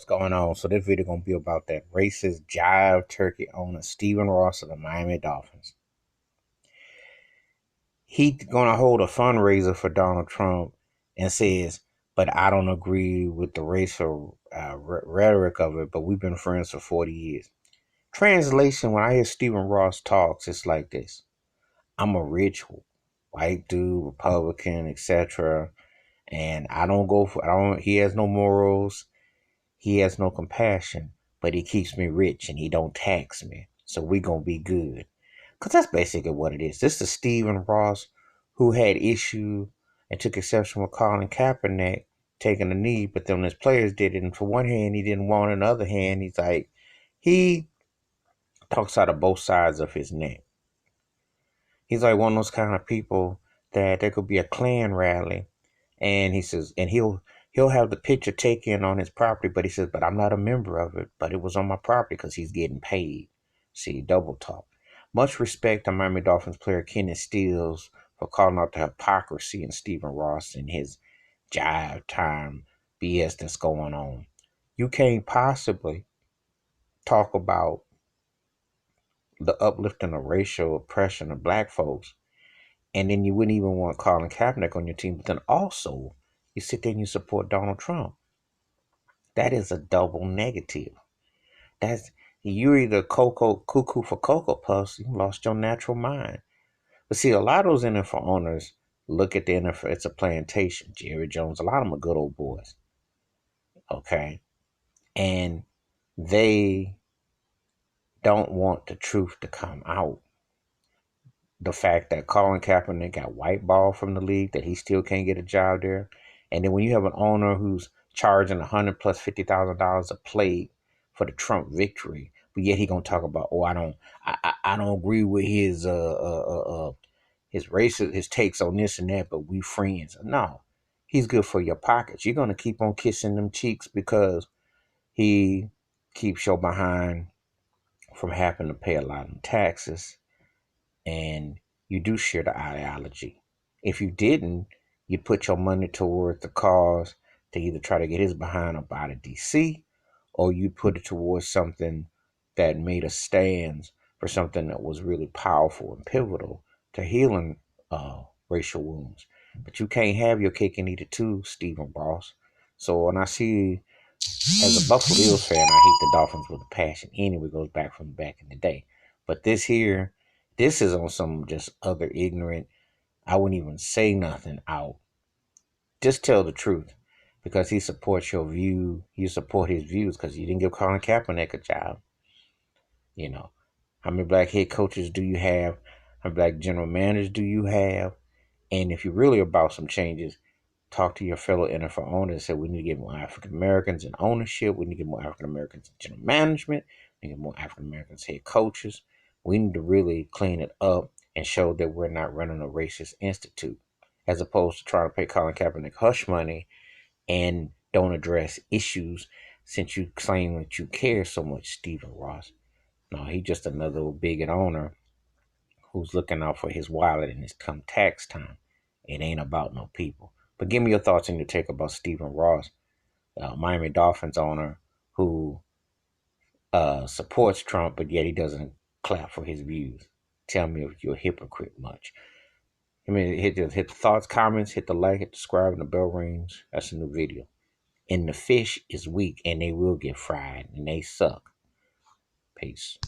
what's going on? So this video gonna be about that racist jive turkey owner Stephen Ross of the Miami Dolphins. He gonna hold a fundraiser for Donald Trump and says, "But I don't agree with the racial rhetoric of it. But we've been friends for 40 years." Translation: when I hear Stephen Ross talks, it's like this: I'm a rich white dude, Republican, etc., and I don't go for. I don't. He has no morals. He has no compassion, but he keeps me rich and he don't tax me. So we gonna be good. Cause that's basically what it is. This is Stephen Ross who had issue and took exception with Colin Kaepernick taking the knee, but then his players did it. And for one hand, he didn't want it. On the other hand, he talks out of both sides of his neck. He's like one of those kind of people that there could be a Klan rally and he says, and he'll have the picture taken on his property, but he says, but I'm not a member of it, but it was on my property because he's getting paid. See, double talk. Much respect to Miami Dolphins player Kenny Stills for calling out the hypocrisy in Stephen Ross and his jive time BS that's going on. You can't possibly talk about the uplifting of racial oppression of black folks, and then you wouldn't even want Colin Kaepernick on your team, but then also you sit there and you support Donald Trump. That is a double negative. That's you're either cuckoo for Cocoa Puffs, you lost your natural mind. But see, a lot of those NFL owners look at the NFL, it's a plantation. Jerry Jones, a lot of them are good old boys. Okay. And they don't want the truth to come out. The fact that Colin Kaepernick got whiteballed from the league, that he still can't get a job there. And then when you have an owner who's charging $100 plus $50,000 a play for the Trump victory, but yet he gonna talk about, oh, I don't agree with his racist, his takes on this and that, but we friends. No, he's good for your pockets. You're gonna keep on kissing them cheeks because he keeps your behind from having to pay a lot in taxes, and you do share the ideology. If you didn't, you'd put your money towards the cause to either try to get his behind up out of DC, or you put it towards something that made a stand for something that was really powerful and pivotal to healing racial wounds. But you can't have your cake and eat it too, Stephen Ross. So when I see, as a Buffalo Bills fan, I hate the Dolphins with a passion. Anyway, it goes back from back in the day. But this is on some just other ignorant. I wouldn't even say nothing out. Just tell the truth, because he supports your view. You support his views because you didn't give Colin Kaepernick a job. You know, how many black head coaches do you have? How many black general managers do you have? And if you're really about some changes, talk to your fellow NFL owners and say we need to get more African Americans in ownership. We need to get more African Americans in general management. We need to get more African Americans head coaches. We need to really clean it up and show that we're not running a racist institute, as opposed to trying to pay Colin Kaepernick hush money and don't address issues since you claim that you care so much, Stephen Ross. No, he's just another bigot owner who's looking out for his wallet and it's come tax time. It ain't about no people. But give me your thoughts and your take about Stephen Ross, Miami Dolphins owner who supports Trump, but yet he doesn't clap for his views. Tell me if you're a hypocrite much. I mean, hit the thoughts, comments, hit the like, hit the subscribe, and the bell rings. That's a new video. And the fish is weak, and they will get fried, and they suck. Peace.